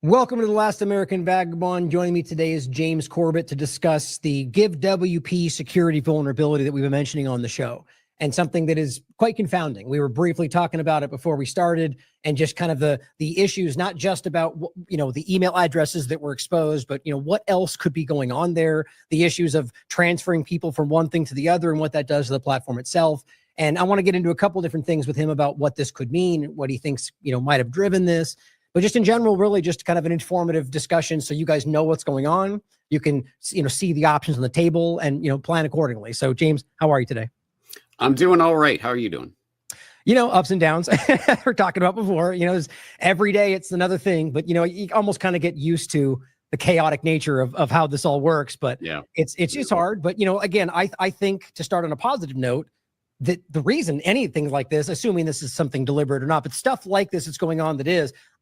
Welcome to the Last American Vagabond. Joining me today is James Corbett to discuss the GiveWP security vulnerability that we've been mentioning on the show, and something that is quite confounding. We were briefly talking about it before we started, and just kind of the issues, not just about, the email addresses that were exposed, but what else could be going on there, the issues of transferring people from one thing to the other and what that does to the platform itself. And I want to get into a couple different things with him about what this could mean, what he thinks might have driven this. But just in general, really just kind of an informative discussion, so you guys know what's going on. You can, see the options on the table and, plan accordingly. So James, how are you today? I'm doing all right. How are you doing? Ups and downs. We're talking about before, every day it's another thing, but you almost kind of get used to the chaotic nature of how this all works. But yeah, it's just hard. But, again, I think, to start on a positive note, that the reason anything like this, assuming this is something deliberate or not, but stuff like this is going on,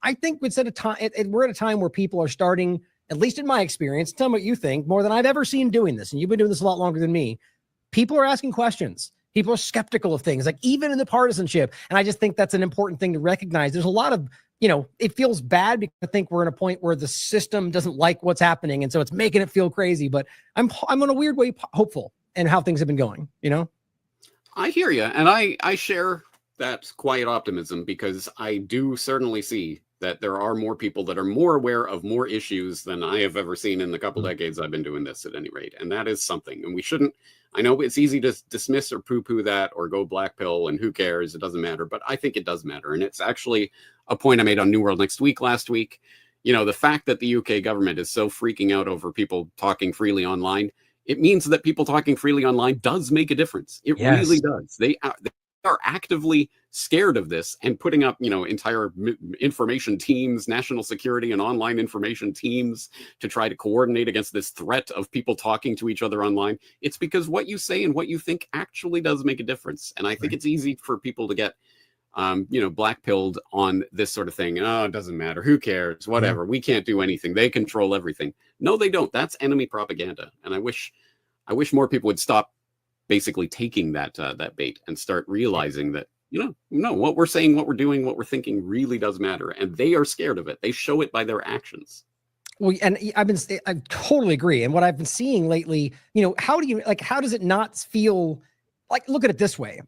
I think we're at a time where people are starting, at least in my experience, tell me what you think, more than I've ever seen doing this. And you've been doing this a lot longer than me. People are asking questions. People are skeptical of things, like even in the partisanship. And I just think that's an important thing to recognize. There's a lot of, it feels bad because I think we're in a point where the system doesn't like what's happening. And so it's making it feel crazy, but I'm in a weird way hopeful in how things have been going, I hear you. And I share that quiet optimism, because I do certainly see that there are more people that are more aware of more issues than I have ever seen in the couple decades I've been doing this, at any rate. And that is something. And we shouldn't, I know it's easy to dismiss or poo-poo that or go black pill and who cares, it doesn't matter. But I think it does matter. And it's actually a point I made on New World Next Week last week. The fact that the UK government is so freaking out over people talking freely online, it means that people talking freely online does make a difference. It really does. They are actively scared of this and putting up, entire information teams, national security and online information teams to try to coordinate against this threat of people talking to each other online. It's because what you say and what you think actually does make a difference. And I think it's easy for people to get, black-pilled on this sort of thing. Oh, it doesn't matter. Who cares? Whatever. We can't do anything. They control everything. No, they don't. That's enemy propaganda. And I wish more people would stop basically taking that bait and start realizing that, no, what we're saying, what we're doing, what we're thinking really does matter. And they are scared of it. They show it by their actions. Well, and I totally agree. And what I've been seeing lately, how does it not feel like, look at it this way.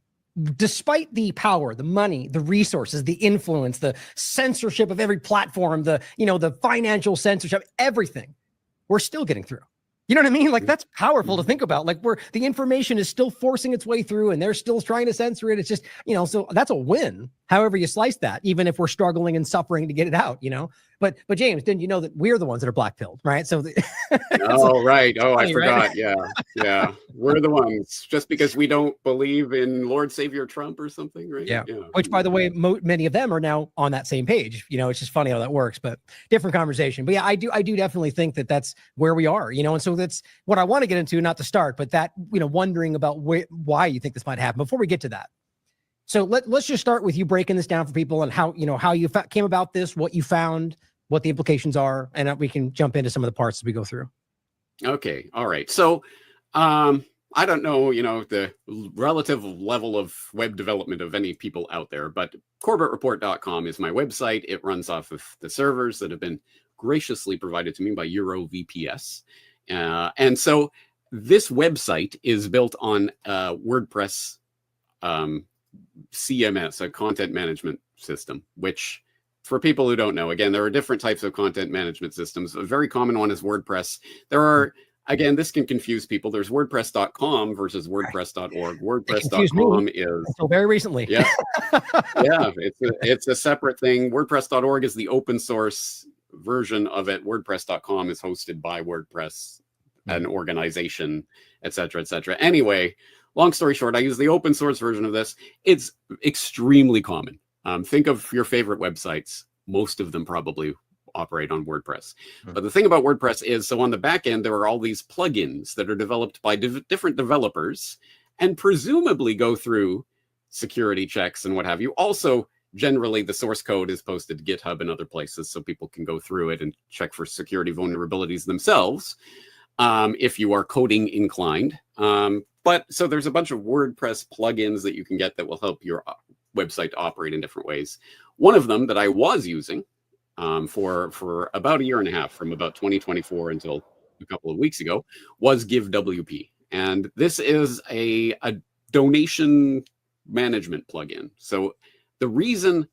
Despite the power, the money, the resources, the influence, the censorship of every platform, the financial censorship, everything, we're still getting through. You know what I mean? Like, that's powerful to think about. Like, the information is still forcing its way through and they're still trying to censor it. It's just, so that's a win, however you slice that, even if we're struggling and suffering to get it out, But James, didn't you know that we're the ones that are black-pilled, right? So right. Oh, funny, I forgot. Right? Yeah. We're the ones, just because we don't believe in Lord Savior Trump or something, right? Yeah. Which, by the way, many of them are now on that same page. It's just funny how that works, but different conversation. But yeah, I do definitely think that that's where we are, and so that's what I want to get into, not to start, but that, wondering about why you think this might happen before we get to that. So let's just start with you breaking this down for people and how you came about this, what you found, what the implications are, and we can jump into some of the parts as we go through. Okay. All right. So, I don't know, the relative level of web development of any people out there, but CorbettReport.com is my website. It runs off of the servers that have been graciously provided to me by EuroVPS. And so this website is built on WordPress CMS, a content management system, which, for people who don't know, again, there are different types of content management systems. A very common one is WordPress. There are, again, this can confuse people. There's WordPress.com versus WordPress.org. WordPress.com is until very recently. Yeah. It's a separate thing. WordPress.org is the open source version of it. WordPress.com is hosted by WordPress, an organization, et cetera, et cetera. Anyway, long story short, I use the open source version of this. It's extremely common. Think of your favorite websites. Most of them probably operate on WordPress. But the thing about WordPress is, so on the back end, there are all these plugins that are developed by different developers and presumably go through security checks and what have you. Also, generally, the source code is posted to GitHub and other places so people can go through it and check for security vulnerabilities themselves if you are coding inclined. But so there's a bunch of WordPress plugins that you can get that will help your website to operate in different ways. One of them that I was using for about a year and a half, from about 2024 until a couple of weeks ago, was GiveWP. And this is a donation management plugin. So the reason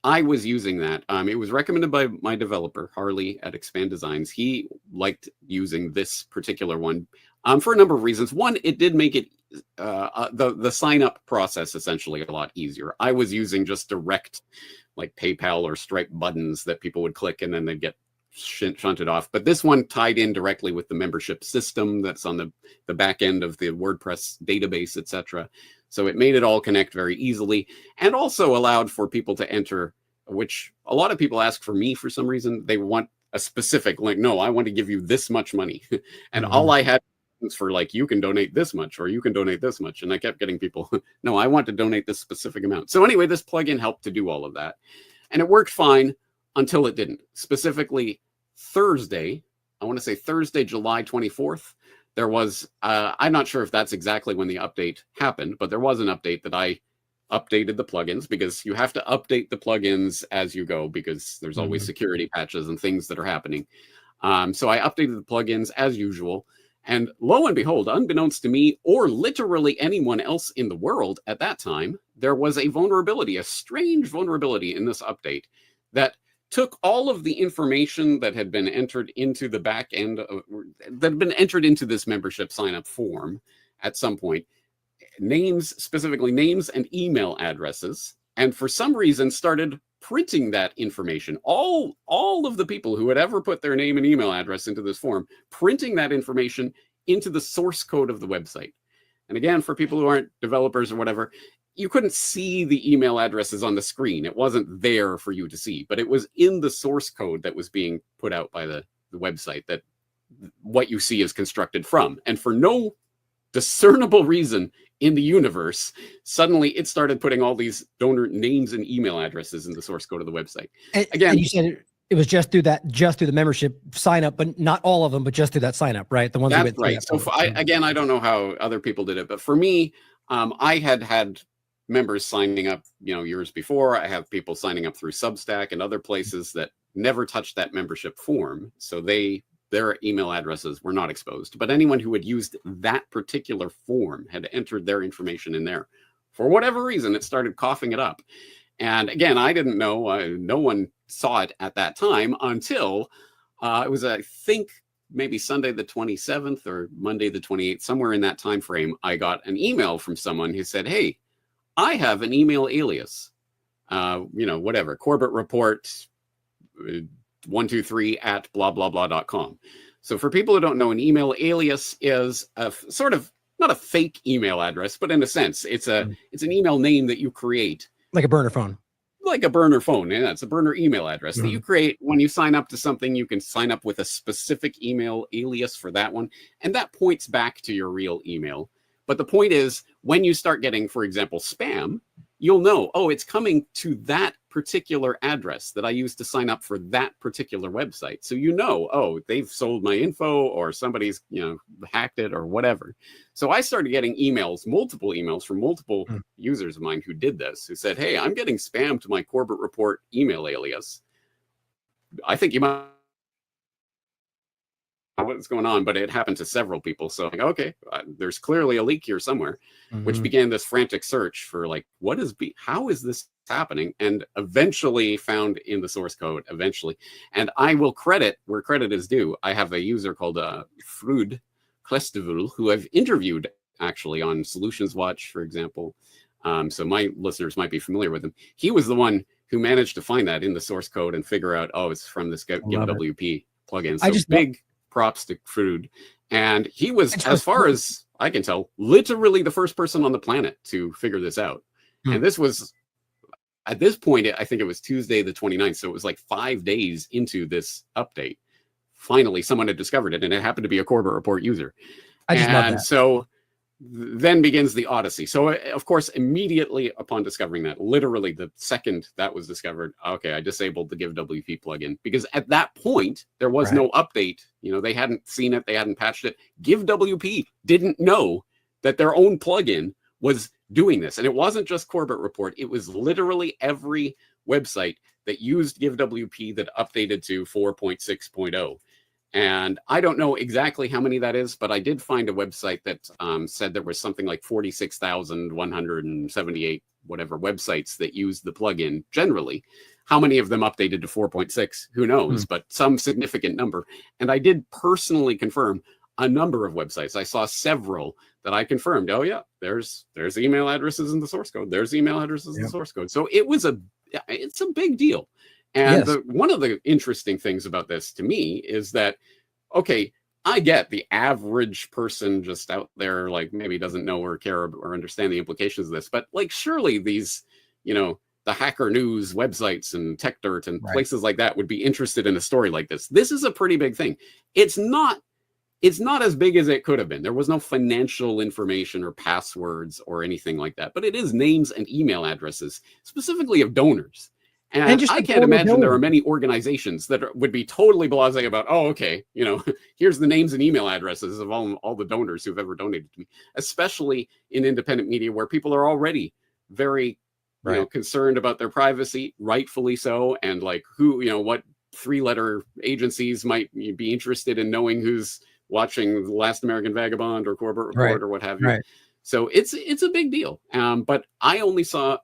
I was using that, it was recommended by my developer, Harley at Expand Designs. He liked using this particular one for a number of reasons. One, it did make it the sign up process essentially a lot easier. I was using just direct like PayPal or Stripe buttons that people would click and then they'd get shunted off. But this one tied in directly with the membership system that's on the back end of the WordPress database, etc. So it made it all connect very easily, and also allowed for people to enter, which a lot of people ask for me for some reason. They want a specific link. No, I want to give you this much money. And all I had was for like, you can donate this much or you can donate this much. And I kept getting people, no, I want to donate this specific amount. So anyway, this plugin helped to do all of that. And it worked fine until it didn't. Specifically Thursday, I want to say Thursday, July 24th, there was, I'm not sure if that's exactly when the update happened, but there was an update that I updated the plugins, because you have to update the plugins as you go, because there's always security patches and things that are happening. So I updated the plugins as usual. And lo and behold, unbeknownst to me or literally anyone else in the world at that time, there was a vulnerability, a strange vulnerability in this update that took all of the information that had been entered into the back end of, that had been entered into this membership sign up form at some point, names, specifically names and email addresses, and for some reason started printing that information. All of the people who had ever put their name and email address into this form, printing that information into the source code of the website. And again, for people who aren't developers or whatever, you couldn't see the email addresses on the screen. It wasn't there for you to see, but it was in the source code that was being put out by the website, that what you see is constructed from. And for no discernible reason in the universe, suddenly it started putting all these donor names and email addresses in the source code of the website. And you said it was just through the membership sign up, but not all of them, but just through that sign up, right? The ones that's right. So I don't know how other people did it, but for me, I had members signing up, years before. I have people signing up through Substack and other places that never touched that membership form. So their email addresses were not exposed, but anyone who had used that particular form had entered their information in there. For whatever reason, it started coughing it up. And again, I didn't know, no one saw it at that time until it was, I think, maybe Sunday the 27th or Monday the 28th, somewhere in that time frame. I got an email from someone who said, hey, I have an email alias, whatever, Corbett report 123 at blah, blah, blah.com. So for people who don't know, an email alias is a sort of, not a fake email address, but in a sense, it's an email name that you create. Like a burner phone. Like a burner phone. Yeah, it's a burner email address that you create when you sign up to something. You can sign up with a specific email alias for that one, and that points back to your real email. But the point is, when you start getting, for example, spam, you'll know, oh, it's coming to that particular address that I used to sign up for that particular website. So oh, they've sold my info, or somebody's, hacked it or whatever. So I started getting multiple emails from multiple users of mine who did this, who said, hey, I'm getting spam to my Corbett report email alias. I think you might what's going on, but it happened to several people. So okay, there's clearly a leak here somewhere, which began this frantic search for like, how is this happening? And eventually found in the source code And I will credit where credit is due. I have a user called Frud Klestevel, who I've interviewed actually on Solutions Watch, for example. So my listeners might be familiar with him. He was the one who managed to find that in the source code and figure out, oh, it's from this GiveWP plugin. So big props to Frud. And he was, as far as I can tell, literally the first person on the planet to figure this out. And this was, at this point, I think it was Tuesday the 29th. So it was like 5 days into this update. Finally, someone had discovered it, and it happened to be a Corbett report user. I just love that. So then begins the odyssey. So of course, immediately upon discovering that, literally the second that was discovered, okay, I disabled the GiveWP plugin, because at that point there was no update. They hadn't seen it, they hadn't patched it. GiveWP didn't know that their own plugin was doing this. And it wasn't just Corbett report, it was literally every website that used GiveWP that updated to 4.6.0. And I don't know exactly how many that is, but I did find a website that said there was something like 46,178 whatever websites that used the plugin generally. How many of them updated to 4.6? Who knows, but some significant number. And I did personally confirm a number of websites. I saw several that I confirmed. Oh yeah, there's email addresses in the source code. There's email addresses in the source code. So it's a big deal. And one of the interesting things about this to me is that, okay, I get the average person just out there, like maybe doesn't know or care or understand the implications of this, but like surely these, the Hacker News websites and Tech Dirt and places like that would be interested in a story like this. This is a pretty big thing. It's not as big as it could have been. There was no financial information or passwords or anything like that, but it is names and email addresses, specifically of donors. And I can't imagine there are many organizations that would be totally blasé about, oh, okay, here's the names and email addresses of all the donors who've ever donated to me, especially in independent media where people are already very concerned about their privacy, rightfully so, and like what 3-letter agencies might be interested in knowing who's watching The Last American Vagabond or Corbett Report or what have you. So it's a big deal. But I only found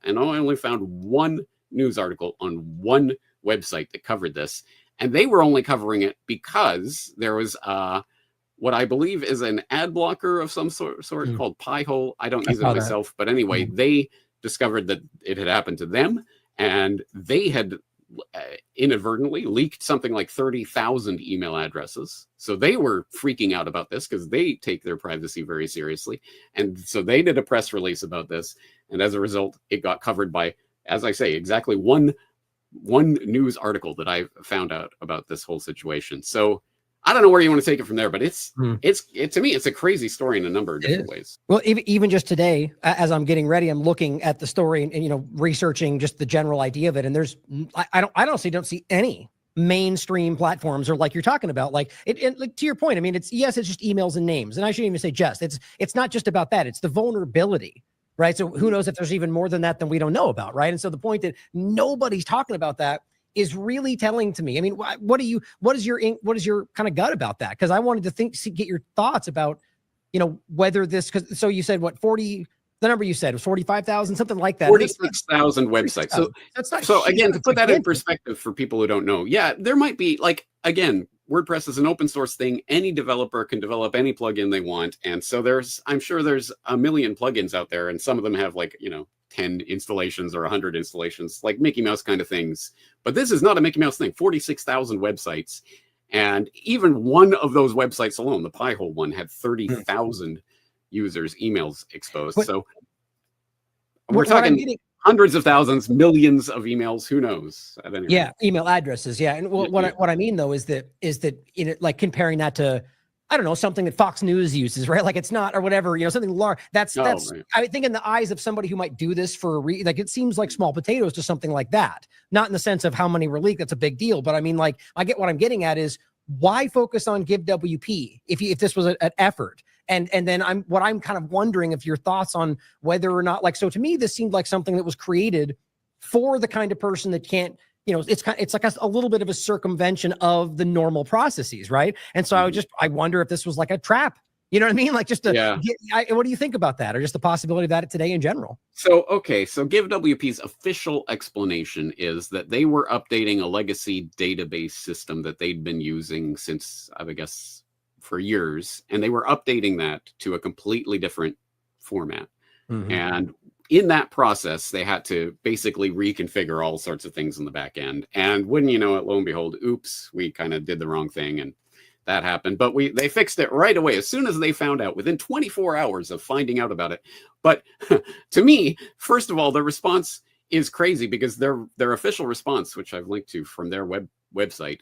one news article on one website that covered this, and they were only covering it because there was what I believe is an ad blocker of some sort called Pi-hole. I don't use it myself, but anyway, they discovered that it had happened to them, and they had inadvertently leaked something like 30,000 email addresses. So they were freaking out about this because they take their privacy very seriously, and so they did a press release about this, and as a result, it got covered by, as I say, exactly one news article that I found out about this whole situation. So I don't know where you want to take it from there, but it's to me, it's a crazy story in a number of different ways. Well, even just today, as I'm getting ready, I'm looking at the story and researching just the general idea of it. And there's, I honestly don't see any mainstream platforms or like you're talking about, like like to your point. I mean, it's just emails and names, and I shouldn't even say just. It's not just about that. It's the vulnerability. Right. So who knows if there's even more than that than we don't know about. Right. And so the point that nobody's talking about that is really telling to me. I mean, what is your kind of gut about that? Because I wanted to get your thoughts about, whether this, so you said what, 40, the number you said was 45,000, something like that. 46,000 websites. So again, to put that in perspective for people who don't know, there might be again, WordPress is an open source thing. Any developer can develop any plugin they want. And so I'm sure there's a million plugins out there, and some of them have 10 installations or 100 installations, like Mickey Mouse kind of things. But this is not a Mickey Mouse thing, 46,000 websites. And even one of those websites alone, the Pi-hole one, had 30,000 users' emails exposed. But so we're talking hundreds of thousands, millions of emails, who knows? Yeah, email addresses. Yeah. And what I mean though is that like comparing that to, I don't know, something that Fox News uses, right? Like it's not, or whatever, something large. That's I think in the eyes of somebody who might do this for it seems like small potatoes to something like that. Not in the sense of how many were leaked, that's a big deal. But I mean, like, I get what I'm getting at is why focus on GiveWP if this was an effort? And then I'm kind of wondering if your thoughts on whether or not, like, so to me, this seemed like something that was created for the kind of person that can't, it's like a little bit of a circumvention of the normal processes, right? And so I wonder if this was like a trap. You know what I mean? Like just what do you think about that, or just the possibility of that today in general? So GiveWP's official explanation is that they were updating a legacy database system that they'd been using since, I guess, for years, and they were updating that to a completely different format. And in that process, they had to basically reconfigure all sorts of things in the back end. And wouldn't you know it, lo and behold, oops, we kind of did the wrong thing, and that happened. But they fixed it right away as soon as they found out, within 24 hours of finding out about it. But to me, first of all, the response is crazy because their official response, which I've linked to from their website,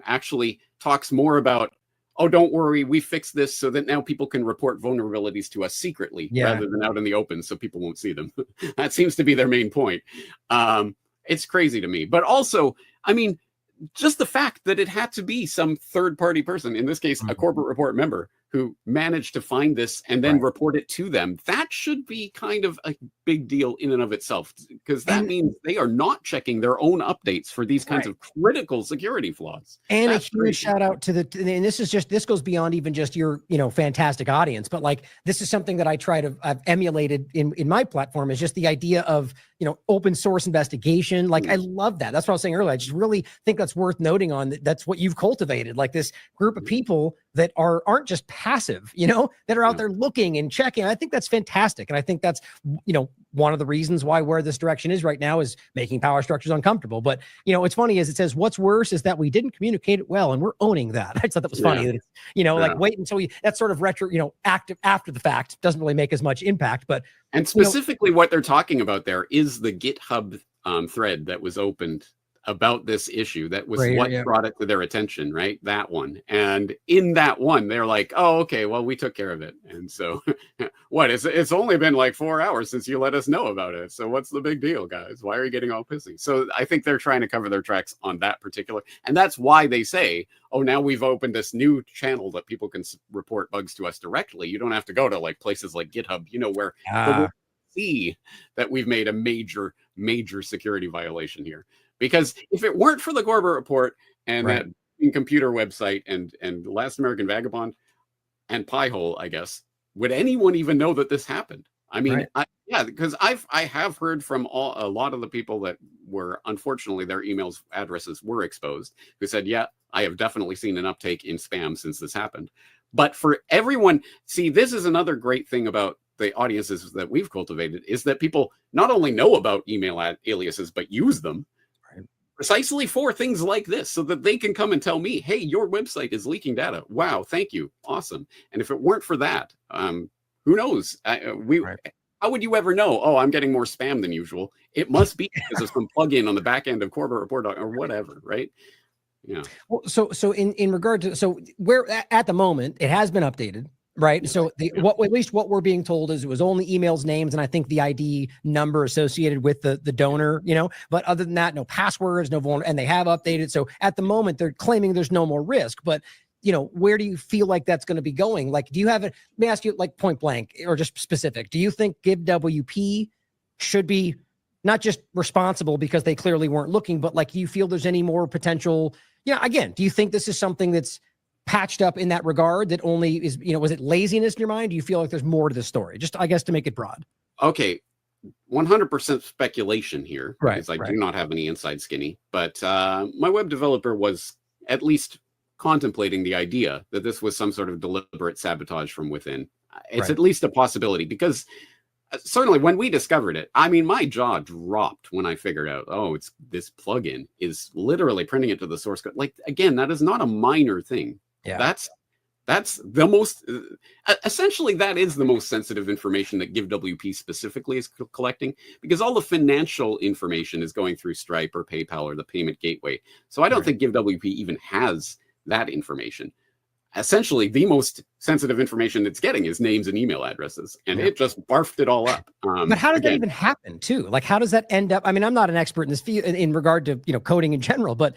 actually talks more about, oh, don't worry, we fixed this so that now people can report vulnerabilities to us secretly rather than out in the open so people won't see them. That seems to be their main point. It's crazy to me. But also, I mean, just the fact that it had to be some third-party person, in this case, a Corbett Report member, who managed to find this and then report it to them. That should be kind of a big deal in and of itself, because that means they are not checking their own updates for these kinds of critical security flaws. And that's a huge shout out to and this goes beyond even just your, fantastic audience, but like, this is something that I've emulated in my platform, is just the idea of, open source investigation. Like, I love that. That's what I was saying earlier. I just really think that's worth noting on. That's what you've cultivated, like this group of people that aren't just passive, that are out there looking and checking. I think that's fantastic. And I think that's, one of the reasons why where this direction is right now is making power structures uncomfortable. But, what's funny is it says, what's worse is that we didn't communicate it well, and we're owning that. I just thought that was funny. That it's, like, wait until that's sort of retro, active after the fact doesn't really make as much impact. But and specifically what they're talking about there is the GitHub thread that was opened about this issue. That was brought it to their attention, right? That one. And in that one, they're like, oh, okay, well, we took care of it. And so it's only been like 4 hours since you let us know about it. So what's the big deal, guys? Why are you getting all pissy? So I think they're trying to cover their tracks on that particular. And that's why they say, oh, now we've opened this new channel that people can report bugs to us directly. You don't have to go to like places like GitHub, where we'll see that we've made a major security violation here. Because if it weren't for the Corbett report and that computer website and Last American Vagabond and Piehole, I guess, would anyone even know that this happened? I mean, because I have heard from a lot of the people that were, unfortunately, their emails addresses were exposed, who said, yeah, I have definitely seen an uptake in spam since this happened. But for everyone, see, this is another great thing about the audiences that we've cultivated, is that people not only know about email aliases, but use them precisely for things like this, so that they can come and tell me, hey, your website is leaking data. Wow, thank you. Awesome. And if it weren't for that, who knows? How would you ever know, oh, I'm getting more spam than usual? It must be because of some plugin on the back end of Corbett Report or whatever, right? Yeah. Well, so in regard to, so where at the moment it has been updated, right? So at least what we're being told is it was only emails, names, and I think the ID number associated with the donor, but other than that, no passwords, no vulnerable, and they have updated. So at the moment they're claiming there's no more risk, but where do you feel like that's going to be going? Like, do you have it? Let me ask you, like, point blank or just specific. Do you think GiveWP should be not just responsible because they clearly weren't looking, but like, do you feel there's any more potential? Again, do you think this is something that's patched up in that regard, that only is, was it laziness in your mind? Do you feel like there's more to the story? Just, I guess, to make it broad. Okay. 100% speculation here, because I do not have any inside skinny, but my web developer was at least contemplating the idea that this was some sort of deliberate sabotage from within. It's at least a possibility, because certainly when we discovered it, I mean, my jaw dropped when I figured out, oh, it's this plugin is literally printing it to the source code. Like, again, that is not a minor thing. Yeah. That's the most, essentially, that is the most sensitive information that GiveWP specifically is collecting, because all the financial information is going through Stripe or PayPal or the payment gateway. So I don't think GiveWP even has that information. Essentially, the most sensitive information it's getting is names and email addresses, and it just barfed it all up. But how does that even happen, too? Like, how does that end up? I mean, I'm not an expert in this field in regard to coding in general, but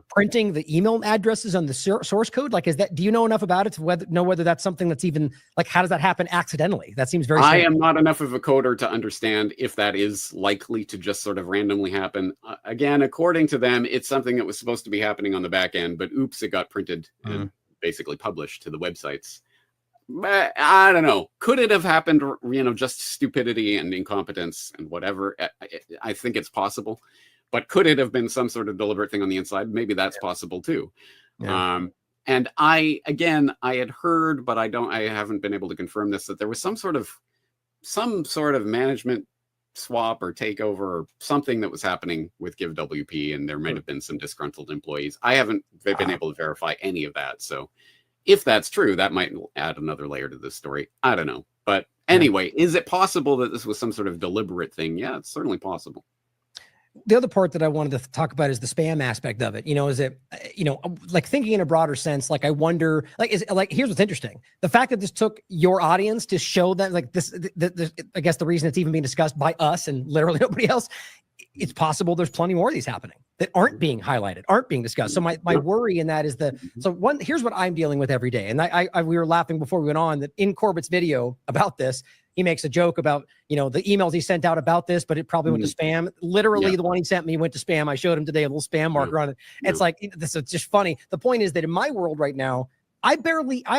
printing the email addresses on the source code, like, is that? Do you know enough about it to know whether that's something that's even, like, how does that happen accidentally? That seems very strange. I am not enough of a coder to understand if that is likely to just sort of randomly happen. Again, according to them, it's something that was supposed to be happening on the back end, but oops, it got printed and basically published to the websites. But I don't know. Could it have happened, just stupidity and incompetence and whatever? I think it's possible. But could it have been some sort of deliberate thing on the inside? Maybe that's possible too. And I had heard, but I haven't been able to confirm this, that there was some sort of management swap or takeover or something that was happening with GiveWP, and there might have been some disgruntled employees. I haven't been able to verify any of that. So if that's true, that might add another layer to this story. I don't know. But anyway, is it possible that this was some sort of deliberate thing? Yeah, it's certainly possible. the other part that I wanted to talk about is the spam aspect of it. Is it, like thinking in a broader sense, like I wonder, like, here's what's interesting. The fact that this took your audience to show that, like I guess the reason it's even being discussed by us and literally nobody else, it's possible there's plenty more of these happening that aren't being highlighted, aren't being discussed. So my worry in that is here's what I'm dealing with every day. And we were laughing before we went on that in Corbett's video about this, he makes a joke about, the emails he sent out about this, but it probably went to spam. Literally the one he sent me went to spam. I showed him today a little spam marker on it. It's like, this is just funny. The point is that in my world right now, I'm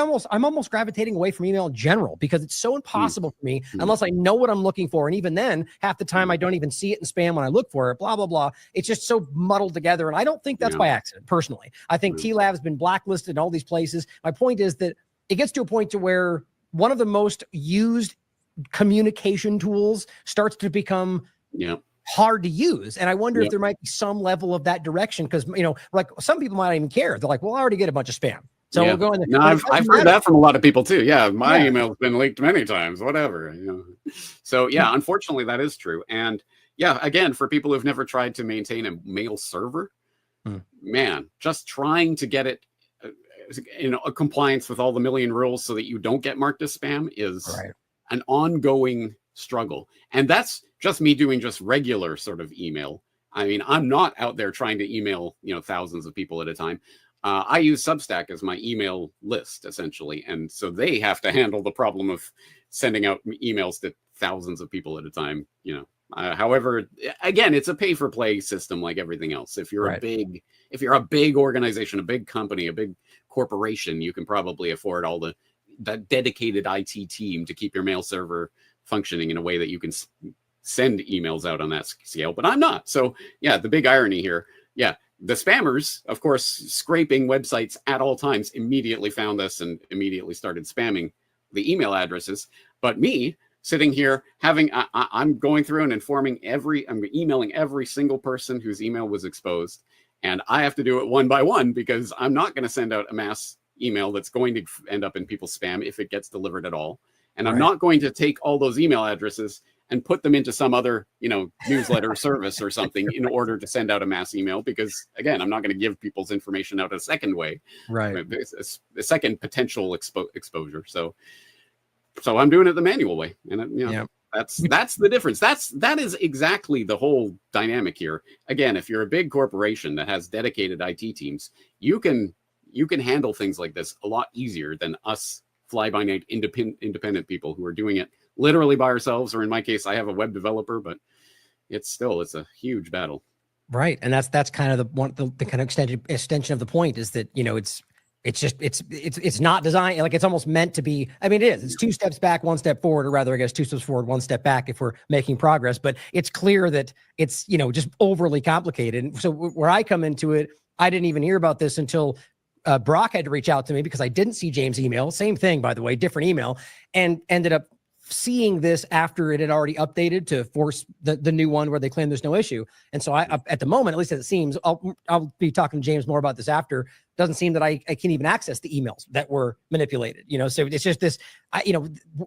almost gravitating away from email in general because it's so impossible for me unless I know what I'm looking for. And even then, half the time I don't even see it in spam when I look for it, blah, blah, blah. It's just so muddled together. And I don't think that's by accident, personally. I think TLAV has been blacklisted in all these places. My point is that it gets to a point to where one of the most used communication tools starts to become hard to use. And I wonder if there might be some level of that direction because, like some people might not even care. They're like, well, I already get a bunch of spam. So we'll go in there. No, I've heard that from a lot of people too. Yeah, my email's been leaked many times, whatever. So unfortunately that is true. And again, for people who've never tried to maintain a mail server, man, just trying to get it a compliance with all the million rules so that you don't get marked as spam is an ongoing struggle. And that's just me doing just regular sort of email. I mean, I'm not out there trying to email, thousands of people at a time. I use Substack as my email list, essentially. And so they have to handle the problem of sending out emails to thousands of people at a time. However, again, it's a pay for play system like everything else. If you're a big organization, a big company, a big corporation, you can probably afford all that dedicated IT team to keep your mail server functioning in a way that you can send emails out on that scale. But I'm not. So the big irony here. The spammers, of course, scraping websites at all times immediately found us and immediately started spamming the email addresses. But me sitting here I'm going through and I'm emailing every single person whose email was exposed. And I have to do it one by one because I'm not going to send out a mass email that's going to end up in people's spam if it gets delivered at all. And I'm not going to take all those email addresses and put them into some other, newsletter service or something in order to send out a mass email, because again, I'm not going to give people's information out a second way, a second potential exposure. So I'm doing it the manual way. And that's the difference. That is exactly the whole dynamic here. Again, if you're a big corporation that has dedicated IT teams, you can handle things like this a lot easier than us fly-by-night independent people who are doing it literally by ourselves, or in my case, I have a web developer, but it's a huge battle. Right. And that's kind of the kind of extension of the point is that, it's not designed, like it's almost meant to be. I mean, it's 2 steps back, 1 step forward, or rather, I guess 2 steps forward, 1 step back if we're making progress, but it's clear that it's, just overly complicated. And so where I come into it, I didn't even hear about this until Brock had to reach out to me because I didn't see James' email. Same thing, by the way, different email, and ended up seeing this after it had already updated to force the new one where they claim there's no issue. And so I at the moment, at least as it seems, I'll be talking to James more about this after. Doesn't seem that I can even access the emails that were manipulated, so it's just this,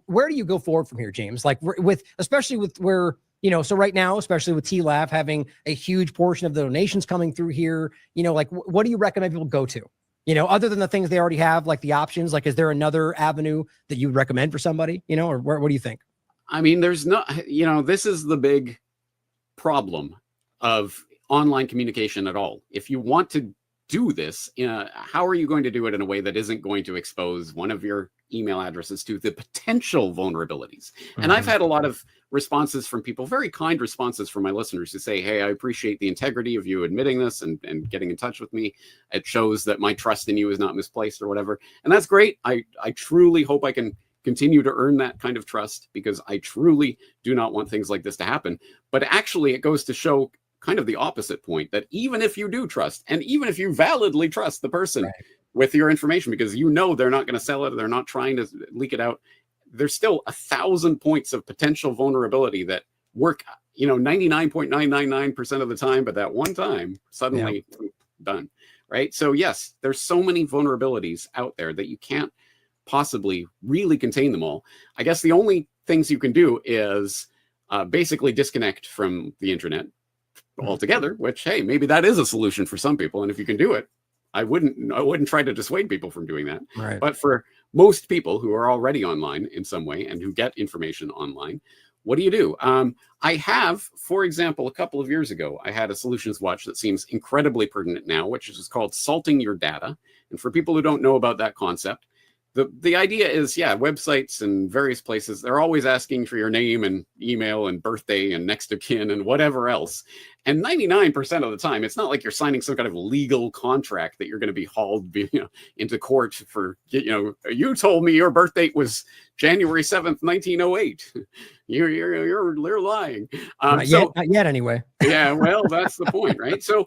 where do you go forward from here, James? Like especially with where, so right now, especially with TLAV having a huge portion of the donations coming through here, like what do you recommend people go to? Other than the things they already have, like the options, like, is there another avenue that you would recommend for somebody, or what do you think? I mean, there's not, this is the big problem of online communication at all. If you want to do this, how are you going to do it in a way that isn't going to expose one of your email addresses to the potential vulnerabilities? And I've had a lot of responses from people, very kind responses from my listeners who say, hey, I appreciate the integrity of you admitting this and getting in touch with me. It shows that my trust in you is not misplaced or whatever. And that's great. I truly hope I can continue to earn that kind of trust, because I truly do not want things like this to happen. But actually, it goes to show kind of the opposite point, that even if you do trust, and even if you validly trust the person with your information, because they're not going to sell it, they're not trying to leak it out, there's still 1,000 points of potential vulnerability that work, 99.999% of the time, but that one time, suddenly done, right? So yes, there's so many vulnerabilities out there that you can't possibly really contain them all. I guess the only things you can do is basically disconnect from the internet, altogether, which, hey, maybe that is a solution for some people. And if you can do it, I wouldn't try to dissuade people from doing that. Right. But for most people who are already online in some way and who get information online, what do you do? I have, for example, a couple of years ago, I had a solutions watch that seems incredibly pertinent now, which is called salting your data. And for people who don't know about that concept, the idea is, yeah, websites and various places, they're always asking for your name and email and birthday and next of kin and whatever else. And 99% of the time, it's not like you're signing some kind of legal contract that you're going to be hauled into court for, you told me your birth date was January 7th, 1908. You're lying. Not yet anyway. Yeah, well, that's the point, right? So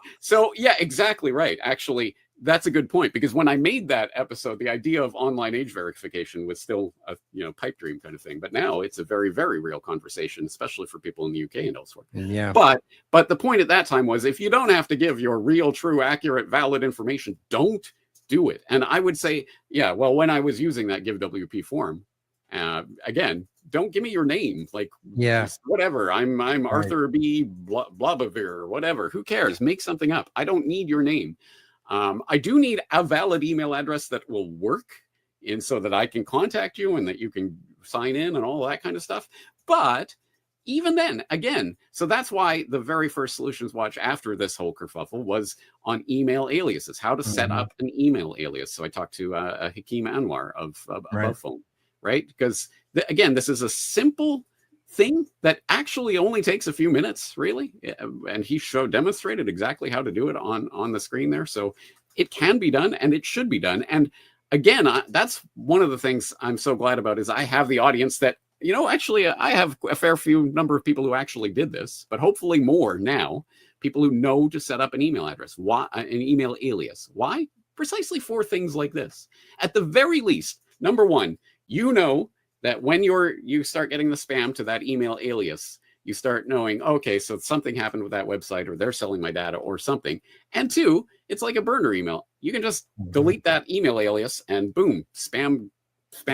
yeah, exactly right. Actually, that's a good point, because when I made that episode, the idea of online age verification was still a pipe dream kind of thing. But now it's a very, very real conversation, especially for people in the UK and elsewhere. Yeah. But the point at that time was, if you don't have to give your real, true, accurate, valid information, don't do it. And I would say, yeah, well, when I was using that Give WP form, again, don't give me your name. Like, yeah, whatever. I'm Arthur B. Blabavir or whatever. Who cares? Make something up. I don't need your name. I do need a valid email address that will work, and so that I can contact you and that you can sign in and all that kind of stuff. But even then, again, so that's why the very first solutions watch after this whole kerfuffle was on email aliases, how to set up an email alias. So I talked to Hakeem Anwar of Above Phone, right? Because again, this is a simple thing that actually only takes a few minutes, really. And he demonstrated exactly how to do it on the screen there. So it can be done, and it should be done. And again, that's one of the things I'm so glad about, is I have the audience that, actually I have a fair few number of people who actually did this, but hopefully more now, people who know to set up an email address, an email alias. Why? Precisely for things like this. At the very least, number one, that when you start getting the spam to that email alias, you start knowing, okay, so something happened with that website, or they're selling my data or something. And two, it's like a burner email. You can just delete that email alias and boom, spam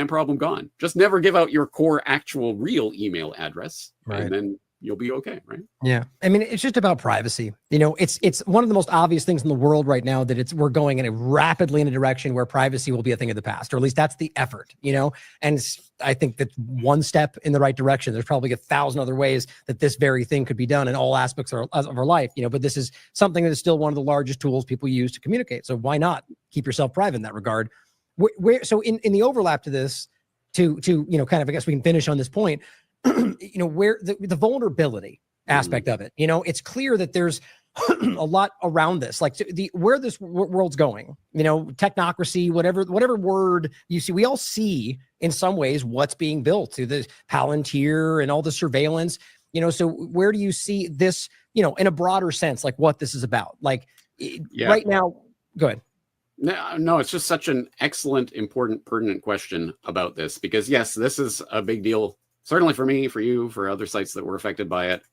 problem gone. Just never give out your core actual real email address, right, and then you'll be okay, right? Yeah. I mean, it's just about privacy. It's one of the most obvious things in the world right now that we're going rapidly in a direction where privacy will be a thing of the past, or at least that's the effort, and I think that's one step in the right direction. There's probably 1,000 other ways that this very thing could be done in all aspects of our life, but this is something that is still one of the largest tools people use to communicate. So why not keep yourself private in that regard? So in the overlap to this, to kind of, I guess we can finish on this point, where the vulnerability aspect of it, it's clear that there's a lot around this, like where this world's going, technocracy, whatever word you see, we all see in some ways what's being built through the Palantir and all the surveillance, so where do you see this, in a broader sense, like what this is about? Like right now, go ahead. No, it's just such an excellent, important, pertinent question about this, because yes, this is a big deal. Certainly for me, for you, for other sites that were affected by it.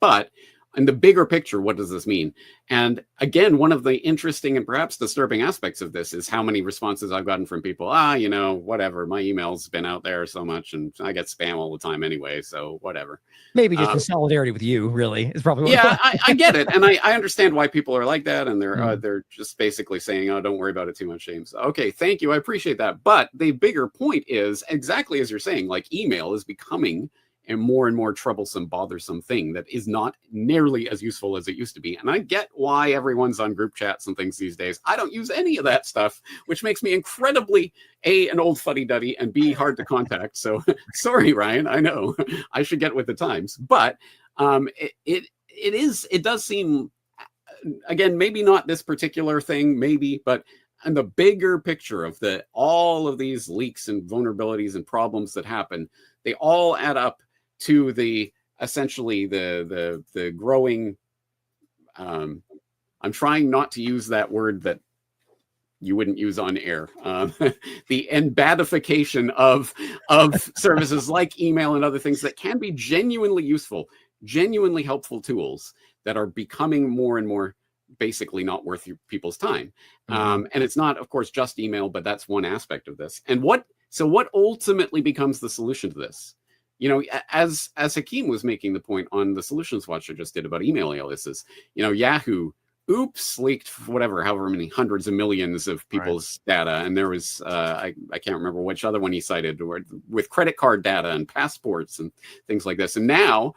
But in the bigger picture, what does this mean? And again, one of the interesting and perhaps disturbing aspects of this is how many responses I've gotten from people. Whatever, my email's been out there so much and I get spam all the time anyway, so whatever. Maybe just in solidarity with you, really, is probably what I get it. And I understand why people are like that. And they're just basically saying, oh, don't worry about it too much, James. Okay, thank you. I appreciate that. But the bigger point is exactly as you're saying, like email is becoming a more and more troublesome, bothersome thing that is not nearly as useful as it used to be. And I get why everyone's on group chats and things these days. I don't use any of that stuff, which makes me incredibly, an old fuddy-duddy, and B, hard to contact. So sorry, Ryan, I know I should get with the times. But it does seem, again, maybe not this particular thing, maybe, but in the bigger picture of all of these leaks and vulnerabilities and problems that happen, they all add up to essentially the growing, I'm trying not to use that word that you wouldn't use on air, the embadification of services like email and other things that can be genuinely useful, genuinely helpful tools that are becoming more and more basically not worth people's time. And it's not, of course, just email, but that's one aspect of this. And what ultimately becomes the solution to this? as Hakeem was making the point on the Solutions Watch I just did about email aliases, Yahoo, oops, leaked however many hundreds of millions of people's data. And there was, I can't remember which other one he cited, with credit card data and passports and things like this. And now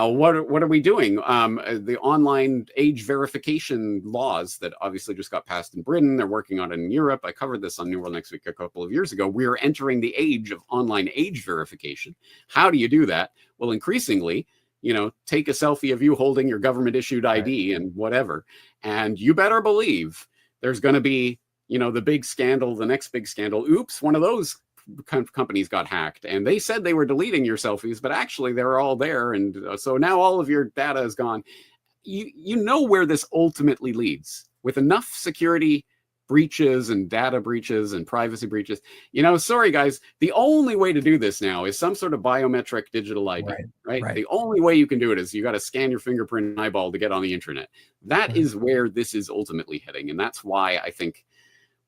what are we doing? The online age verification laws that obviously just got passed in Britain, they're working on it in Europe. I covered this on New World Next Week a couple of years ago. We're entering the age of online age verification. How do you do that? Well, increasingly, take a selfie of you holding your government issued ID and whatever. And you better believe there's going to be, the big scandal, the next big scandal. Oops, one of those companies got hacked and they said they were deleting your selfies, but actually they were all there. And so now all of your data is gone. You know where this ultimately leads with enough security breaches and data breaches and privacy breaches. Sorry guys, the only way to do this now is some sort of biometric digital ID, right? The only way you can do it is you got to scan your fingerprint and eyeball to get on the internet. That is where this is ultimately heading. And that's why I think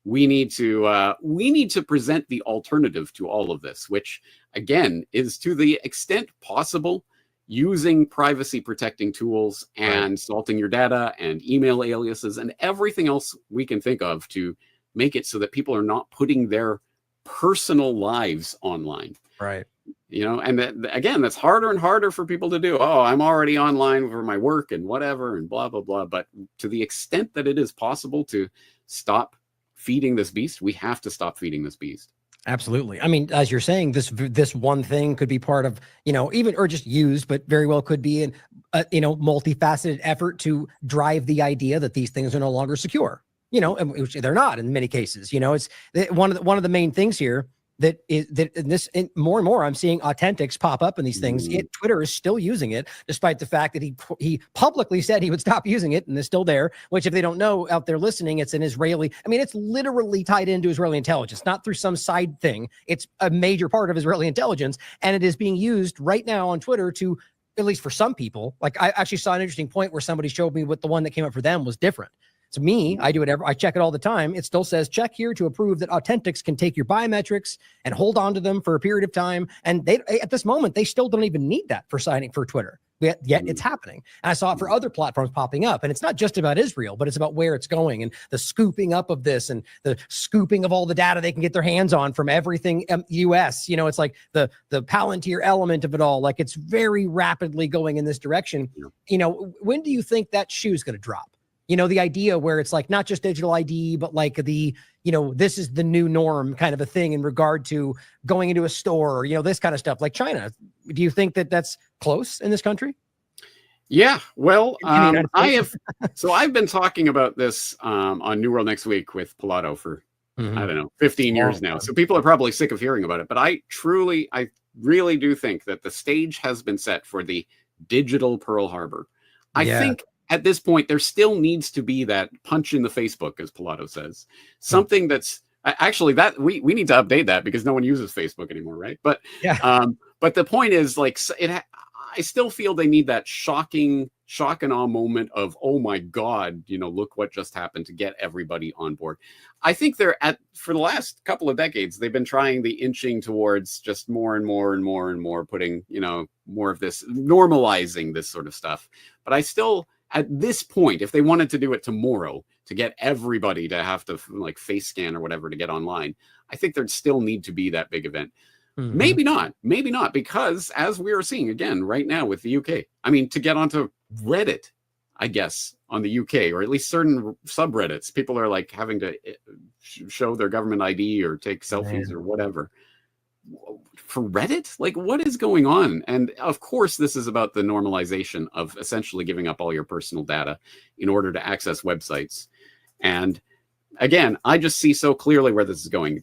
we need to present the alternative to all of this, which again is, to the extent possible, using privacy protecting tools and salting your data and email aliases and everything else we can think of to make it so that people are not putting their personal lives online. Right. And again, that's harder and harder for people to do. Oh, I'm already online for my work and whatever and blah, blah, blah. But to the extent that it is possible to stop feeding this beast, we have to stop feeding this beast. Absolutely. I mean, as you're saying, this one thing could be part of, even, or just used, but very well could be an, multifaceted effort to drive the idea that these things are no longer secure, which they're not in many cases. It's one of the main things here that more and more I'm seeing authentics pop up in these things. Twitter is still using it, despite the fact that he publicly said he would stop using it, and it's still there, which, if they don't know out there listening, it's an Israeli, it's literally tied into Israeli intelligence, not through some side thing. It's a major part of Israeli intelligence, and it is being used right now on Twitter to, at least for some people. Like, I actually saw an interesting point where somebody showed me what the one that came up for them was different. To me, I do it I check it all the time. It still says, check here to approve that authentics can take your biometrics and hold on to them for a period of time. And they, at this moment, they still don't even need that for signing for Twitter. Yet it's happening. And I saw it for other platforms popping up. And it's not just about Israel, but it's about where it's going and the scooping up of this and the scooping of all the data they can get their hands on from everything US. It's like the Palantir element of it all. Like, it's very rapidly going in this direction. When do you think that shoe is going to drop? The idea where it's like not just digital ID, but like this is the new norm kind of a thing in regard to going into a store, or, this kind of stuff, like China. Do you think that that's close in this country? Yeah, well, I've been talking about this on New World Next Week with Pilato for, I don't know, 15 years now. So people are probably sick of hearing about it, but I really do think that the stage has been set for the digital Pearl Harbor. I think at this point, there still needs to be that punch in the Facebook, as Pilato says, something that's actually that we need to update that, because no one uses Facebook anymore, right? But but the point is, like, I still feel they need that shock and awe moment of, oh my God, look what just happened, to get everybody on board. I think for the last couple of decades, they've been trying the inching towards just more and more and more and more, putting, more of this, normalizing this sort of stuff. But I still, at this point, if they wanted to do it tomorrow to get everybody to have to like face scan or whatever to get online, I think there'd still need to be that big event. Maybe not, because as we are seeing again right now with the UK, to get onto Reddit, I guess, on the UK, or at least certain subreddits, people are like having to show their government ID or take selfies or whatever. For Reddit? Like, what is going on? And of course, this is about the normalization of essentially giving up all your personal data in order to access websites. And again, I just see so clearly where this is going.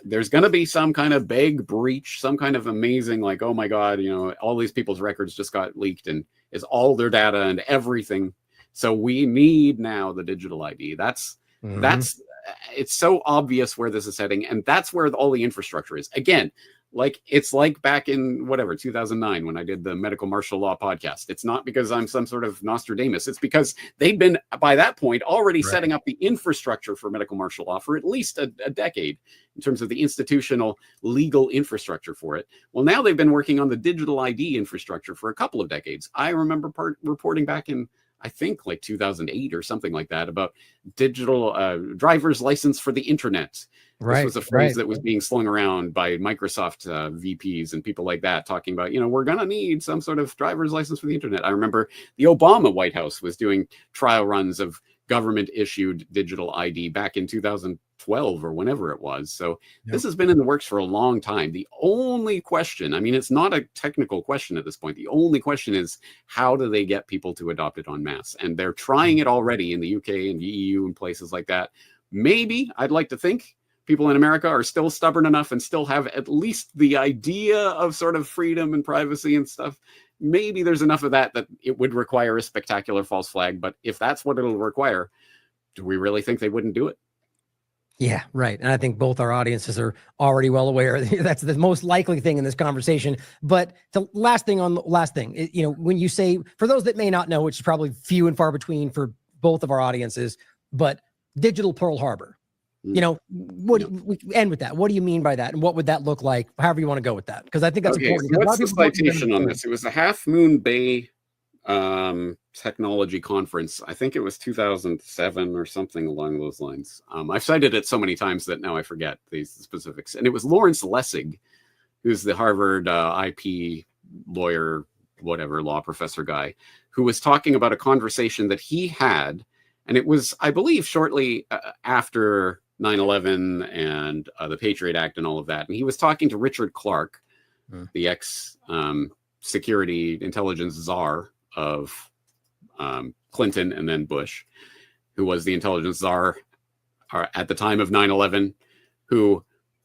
There's going to be some kind of big breach, some kind of amazing, like, oh my God, all these people's records just got leaked and is all their data and everything. So we need now the digital ID. That's it's so obvious where this is heading. And that's where all the infrastructure is. Again, Like, it's like back in whatever, 2009, when I did the medical martial law podcast. It's not because I'm some sort of Nostradamus. It's because they'd been, by that point, already setting up the infrastructure for medical martial law for at least a decade in terms of the institutional legal infrastructure for it. Well, now they've been working on the digital ID infrastructure for a couple of decades. I remember reporting back in, I think, like 2008 or something like that, about digital driver's license for the internet. This was a phrase that was being slung around by Microsoft VPs and people like that, talking about, we're going to need some sort of driver's license for the internet. I remember the Obama White House was doing trial runs of government issued digital ID back in 2012 or whenever it was. So this has been in the works for a long time. The only question, I mean, it's not a technical question at this point. The only question is, how do they get people to adopt it en masse? And they're trying it already in the UK and the EU and places like that. Maybe, I'd like to think, people in America are still stubborn enough and still have at least the idea of sort of freedom and privacy and stuff. Maybe there's enough of that it would require a spectacular false flag. But if that's what it'll require, do we really think they wouldn't do it? Yeah, right. And I think both our audiences are already well aware that's the most likely thing in this conversation. But the last thing, when you say, for those that may not know, which is probably few and far between for both of our audiences, but digital Pearl Harbor. We end with that. What do you mean by that? And what would that look like? However you want to go with that. Because I think that's important. So what's the citation on this? It was the Half Moon Bay Technology Conference. I think it was 2007 or something along those lines. I've cited it so many times that now I forget these specifics. And it was Lawrence Lessig, who's the Harvard IP lawyer, whatever, law professor guy, who was talking about a conversation that he had. And it was, I believe, shortly after 9/11 and the Patriot Act and all of that. And he was talking to Richard Clarke, the ex-security intelligence czar of Clinton and then Bush, who was the intelligence czar at the time of 9/11, who,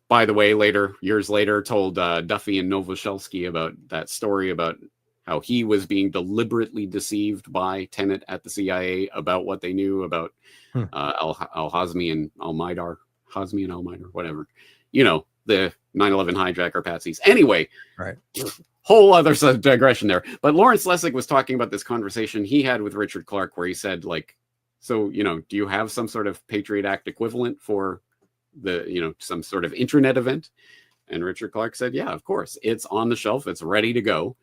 by the way, years later, told Duffy and Novoselsky about that story about how he was being deliberately deceived by Tenet at the CIA about what they knew about Al-Hazmi and Al-Maidar, whatever, the 9/11 hijacker patsies. Anyway, whole other digression there. But Lawrence Lessig was talking about this conversation he had with Richard Clarke, where he said, like, so, do you have some sort of Patriot Act equivalent for the, some sort of intranet event? And Richard Clarke said, yeah, of course. It's on the shelf. It's ready to go.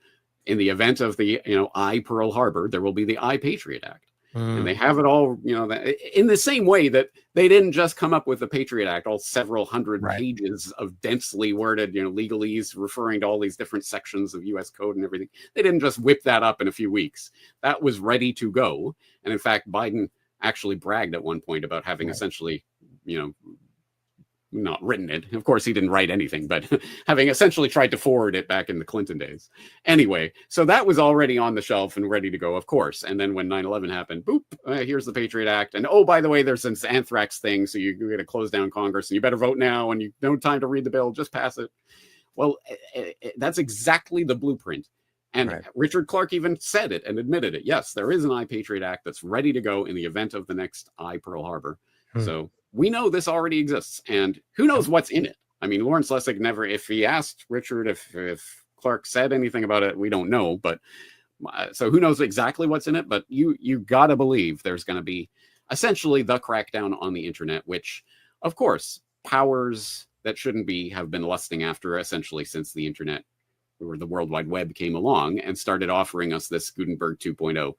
In the event of the, I Pearl Harbor, there will be the I Patriot Act. And they have it all, in the same way that they didn't just come up with the Patriot Act, all several hundred pages of densely worded, legalese referring to all these different sections of U.S. code and everything. They didn't just whip that up in a few weeks. That was ready to go. And in fact, Biden actually bragged at one point about having essentially, not written it. Of course, he didn't write anything, but having essentially tried to forward it back in the Clinton days. Anyway, so that was already on the shelf and ready to go, of course. And then when 9/11 happened, boop, here's the Patriot Act. And oh, by the way, there's this anthrax thing. So you're going to close down Congress and you better vote now and you don't have time to read the bill, just pass it. Well, that's exactly the blueprint. And Richard Clarke even said it and admitted it. Yes, there is an I Patriot Act that's ready to go in the event of the next I Pearl Harbor. So we know this already exists, and who knows what's in it? I mean, Lawrence Lessig never, if he asked Richard if Clarke said anything about it, we don't know. But so who knows exactly what's in it? But you got to believe there's going to be essentially the crackdown on the internet, which, of course, powers that shouldn't be have been lusting after essentially since the internet or the World Wide Web came along and started offering us this Gutenberg 2.0.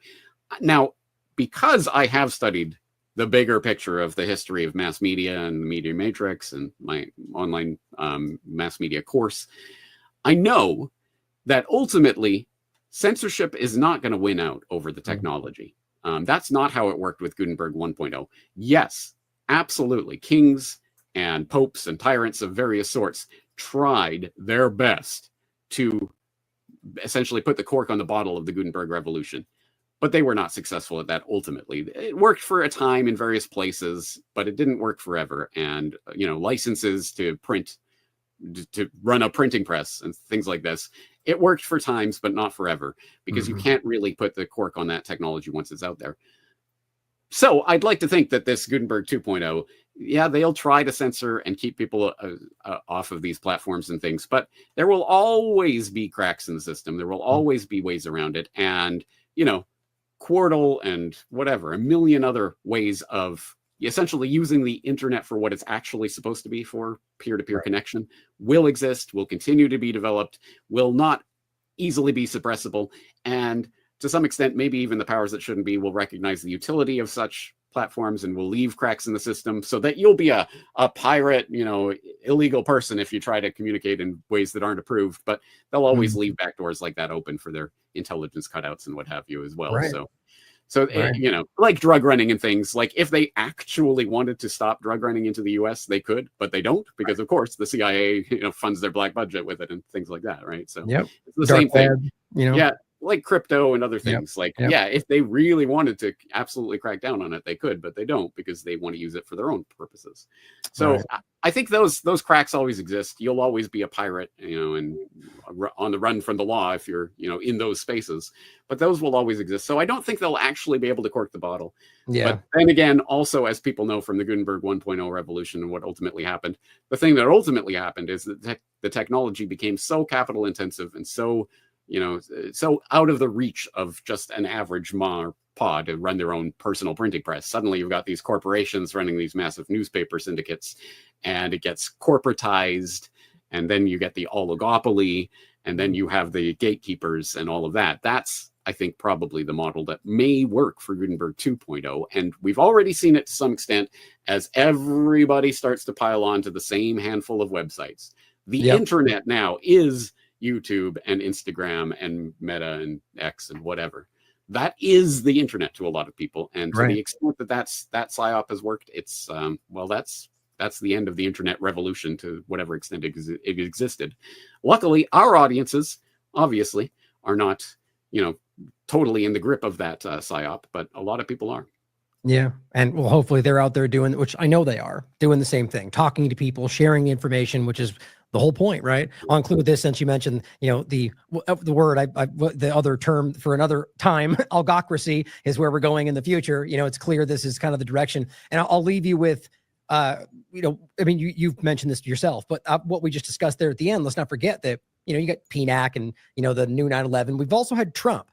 Now, because I have studied the bigger picture of the history of mass media and the media matrix and my online mass media course, I know that ultimately censorship is not going to win out over the technology. That's not how it worked with Gutenberg 1.0. Yes, absolutely. Kings and popes and tyrants of various sorts tried their best to essentially put the cork on the bottle of the Gutenberg Revolution. But they were not successful at that ultimately. It worked for a time in various places, but it didn't work forever. And, licenses to print, to run a printing press and things like this, it worked for times, but not forever, because you can't really put the cork on that technology once it's out there. So I'd like to think that this Gutenberg 2.0 yeah, they'll try to censor and keep people off of these platforms and things, but there will always be cracks in the system. There will always be ways around it. And, you know, Quartal and whatever, a million other ways of essentially using the internet for what it's actually supposed to be for, peer-to-peer connection, will exist, will continue to be developed, will not easily be suppressible. And to some extent, maybe even the powers that shouldn't be will recognize the utility of such platforms and will leave cracks in the system so that you'll be a pirate, you know, illegal person if you try to communicate in ways that aren't approved. But they'll always leave backdoors like that open for their intelligence cutouts and what have you as well. So you know, like drug running and things, like if they actually wanted to stop drug running into the US, they could, but they don't, because of course the CIA, you know, funds their black budget with it and things like that. Right. So it's the same thing, you know? Yeah. Like crypto and other things. Yeah, if they really wanted to absolutely crack down on it, they could, but they don't, because they want to use it for their own purposes. So I think those cracks always exist. You'll always be a pirate, you know, and on the run from the law if you're, you know, in those spaces, but those will always exist. So I don't think they'll actually be able to cork the bottle. But then again, also, as people know from the Gutenberg 1.0 revolution and what ultimately happened, the thing that ultimately happened is that the technology became so capital intensive and so, you know, so out of the reach of just an average ma or pa to run their own personal printing press. Suddenly you've got these corporations running these massive newspaper syndicates, and it gets corporatized, and then you get the oligopoly, and then you have the gatekeepers and all of that. That's, I think, probably the model that may work for Gutenberg 2.0. And we've already seen it to some extent as everybody starts to pile on to the same handful of websites. The internet now is YouTube and Instagram and Meta and X and whatever. That is the internet to a lot of people. And to the extent that that PSYOP has worked, it's, well, that's the end of the internet revolution to whatever extent it existed. Luckily, our audiences, obviously, are not, you know, totally in the grip of that PSYOP, but a lot of people are. Yeah. And well, hopefully they're out there doing, which I know they are, doing the same thing, talking to people, sharing information, which is the whole point, right? I'll include this since you mentioned, you know, the word, the other term for another time, algocracy is where we're going in the future. You know, it's clear this is kind of the direction. And I'll leave you with, you know, I mean, you've mentioned this yourself, but what we just discussed there at the end, let's not forget that, you know, you got PNAC and, you know, the new 9/11. We've also had Trump,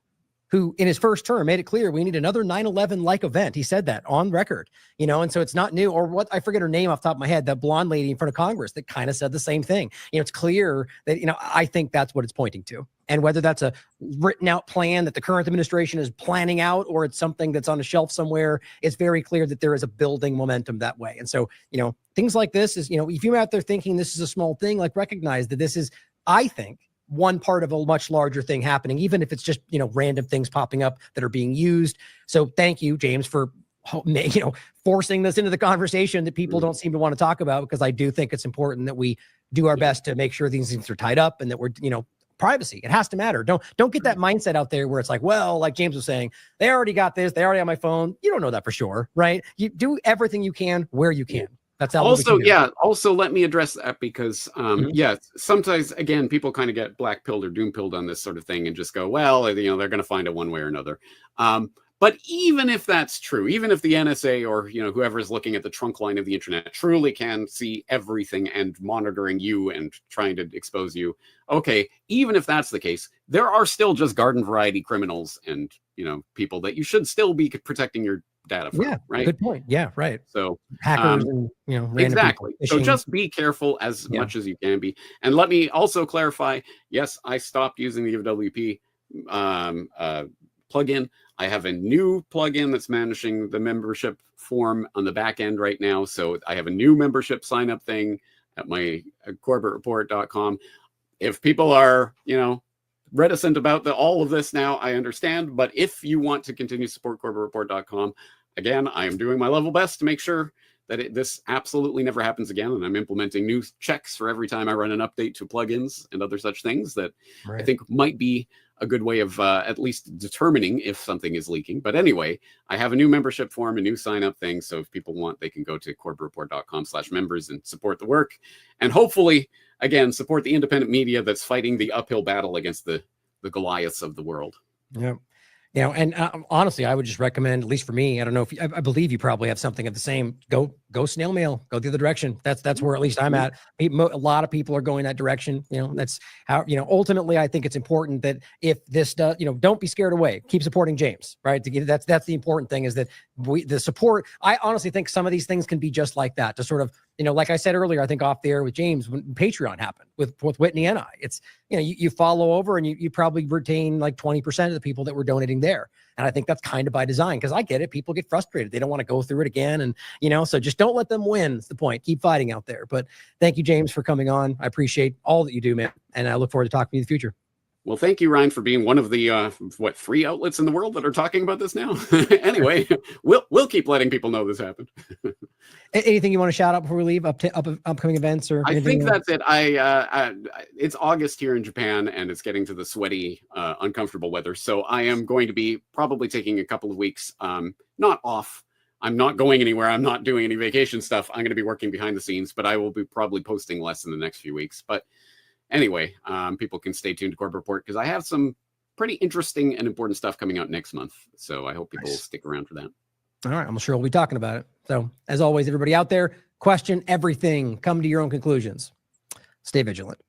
who in his first term made it clear we need another 9/11-like event. He said that on record, you know, and so it's not new. Or what, I forget her name off the top of my head, that blonde lady in front of Congress that kind of said the same thing. You know, it's clear that, you know, I think that's what it's pointing to. And whether that's a written out plan that the current administration is planning out, or it's something that's on a shelf somewhere, it's very clear that there is a building momentum that way. And so, you know, things like this is, you know, if you're out there thinking this is a small thing, like recognize that this is, I think, one part of a much larger thing happening, even if it's just, you know, random things popping up that are being used. So thank you, James, for, you know, forcing this into the conversation that people don't seem to want to talk about, because I do think it's important that we do our best to make sure these things are tied up and that we're, you know, privacy. It has to matter. Don't get that mindset out there where it's like, well, like James was saying, they already got this, they already have my phone. You don't know that for sure, right? You do everything you can where you can. That's how also, also let me address that, because sometimes, again, people kind of get black pilled or doom pilled on this sort of thing and just go, well, you know, they're going to find it one way or another. But even if that's true, even if the NSA or, you know, whoever is looking at the trunk line of the internet truly can see everything and monitoring you and trying to expose you, okay, even if that's the case, there are still just garden variety criminals and, you know, people that you should still be protecting your data from, right? Good point. Yeah, right. So hackers and, you know, exactly. So just be careful as much as you can be. And let me also clarify, yes, I stopped using the WP plugin. I have a new plugin that's managing the membership form on the back end right now. So I have a new membership sign up thing at my CorbettReport.com. If people are, you know, reticent about all of this now, I understand. But if you want to continue to support CorbettReport.com, again, I am doing my level best to make sure that this absolutely never happens again. And I'm implementing new checks for every time I run an update to plugins and other such things that I think might be a good way of at least determining if something is leaking. But anyway, I have a new membership form, a new sign up thing. So if people want, they can go to CorbettReport.com/members and support the work. And hopefully, again, support the independent media that's fighting the uphill battle against the Goliaths of the world. Yeah. You know, and honestly, I would just recommend, at least for me, I don't know if I believe you probably have something of the same. Go go snail mail, go the other direction. That's where at least I'm at. A lot of people are going that direction. That's how, ultimately I think it's important that if this does, don't be scared away, keep supporting James, right? That's the important thing, is that the support. I honestly think some of these things can be just like that, to sort of, like I said earlier, I think off the air with James, when Patreon happened with Whitney and I, it's, you follow over and you probably retain like 20% of the people that were donating there. And I think that's kind of by design, because I get it. People get frustrated. They don't want to go through it again. And, so just don't let them win. That's the point. Keep fighting out there. But thank you, James, for coming on. I appreciate all that you do, man. And I look forward to talking to you in the future. Well, thank you, Ryan, for being one of the 3 outlets in the world that are talking about this now. Anyway, we'll keep letting people know this happened. Anything you want to shout out before we leave? Upcoming events or? I think that's it. It's August here in Japan, and it's getting to the sweaty, uncomfortable weather. So I am going to be probably taking a couple of weeks, not off. I'm not going anywhere. I'm not doing any vacation stuff. I'm going to be working behind the scenes, but I will be probably posting less in the next few weeks. But anyway, people can stay tuned to Corbett Report, because I have some pretty interesting and important stuff coming out next month. So I hope people will stick around for that. All right. I'm sure we'll be talking about it. So as always, everybody out there, question everything. Come to your own conclusions. Stay vigilant.